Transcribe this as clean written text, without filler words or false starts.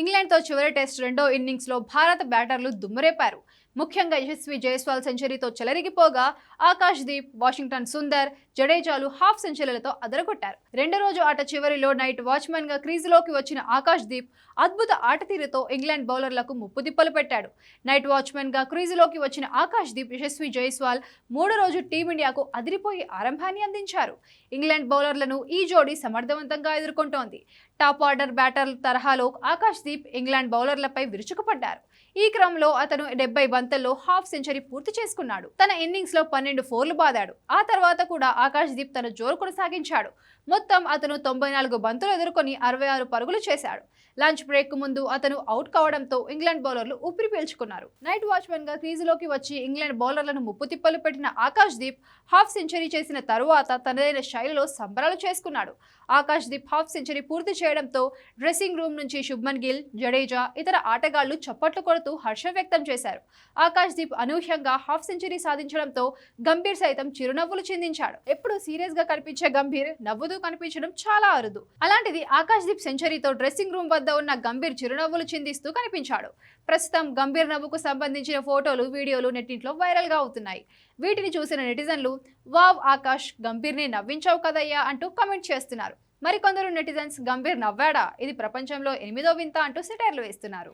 ఇంగ్లాండ్తో చివరి టెస్ట్ రెండో ఇన్నింగ్స్లో భారత బ్యాటర్లు దుమ్మురేపారు. ముఖ్యంగా యశస్వి జైస్వాల్ సెంచరీతో చెలరిగిపోగా ఆకాష్ దీప్, వాషింగ్టన్ సుందర్, జడేజాలు హాఫ్ సెంచరీలతో అదరగొట్టారు. రెండో రోజు ఆట చివరిలో నైట్ వాచ్మెన్ గా క్రీజులోకి వచ్చిన ఆకాష్ దీప్ అద్భుత ఆటతీరుతో ఇంగ్లాండ్ బౌలర్లకు ముప్పుదిప్పలు పెట్టాడు. నైట్ వాచ్మెన్ గా క్రీజులోకి వచ్చిన ఆకాష్ దీప్, యశస్వి జైస్వాల్ మూడో రోజు టీమిండియాకు అదిరిపోయే ఆరంభాన్ని అందించారు. ఇంగ్లాండ్ బౌలర్లను ఈ జోడీ సమర్థవంతంగా ఎదుర్కొంటోంది. టాప్ ఆర్డర్ బ్యాటర్ల తరహాలో ఆకాష్ దీప్ ఇంగ్లాండ్ బౌలర్లపై విరుచుకుపడ్డారు. ఈ క్రమంలో అతను 70 బంతుల్లో హాఫ్ సెంచరీ పూర్తి చేసుకున్నాడు. తన ఇన్నింగ్స్ లో 12 ఫోర్లు బాదాడు. ఆ తర్వాత కూడా ఆకాష్ దీప్ తన జోరు కొనసాగించాడు. మొత్తం అతను 94 బంతులు ఎదుర్కొని 66 పరుగులు చేశాడు. లంచ్ బ్రేక్ ముందు అతను అవుట్ కావడంతో ఇంగ్లాండ్ బౌలర్లు ఊపిరి పీల్చుకున్నారు. నైట్ వాచ్మెన్ గా క్రీజులోకి వచ్చి ఇంగ్లాండ్ బౌలర్లను ముప్పుతిప్పలు పెట్టిన ఆకాష్ దీప్ హాఫ్ సెంచరీ చేసిన తరువాత తనదైన శైలిలో సంబరాలు చేసుకున్నాడు. ఆకాష్ దీప్ హాఫ్ సెంచరీ పూర్తి చేయడంతో డ్రెస్సింగ్ రూమ్ నుంచి శుభ్మన్ గిల్, జడేజా, ఇతర ఆటగాళ్లు చప్పట్లు కొడుతూ హర్షం వ్యక్తం చేశారు. ఆకాష్ దీప్ అనూహ్యంగా హాఫ్ సెంచరీ సాధించడంతో గంభీర్ సైతం చిరునవ్వులు చిందించాడు. ఎప్పుడు సీరియస్ గా కనిపించే గంభీర్ నవ్వుతూ కనిపించడం చాలా అరుదు. అలాంటిది ఆకాష్ దీప్ సెంచరీతో డ్రెస్సింగ్ రూమ్ వద్ద ఉన్న గంభీర్ చిరునవ్వులు చిందిస్తూ కనిపించాడు. ప్రస్తుతం గంభీర్ నవ్వుకు సంబంధించిన ఫోటోలు, వీడియోలు నెట్టింట్లో వైరల్ గా అవుతున్నాయి. వీటిని చూసిన నెటిజన్లు వావ్ ఆకాష్, గంభీర్ని నవ్వించావు కదయ్యా అంటూ కామెంట్ చేస్తున్నారు. మరికొందరు నెటిజన్స్ గంభీర్ నవ్వాడా, ఇది ప్రపంచంలో 8వ వింత అంటూ సెటైర్లు వేస్తున్నారు.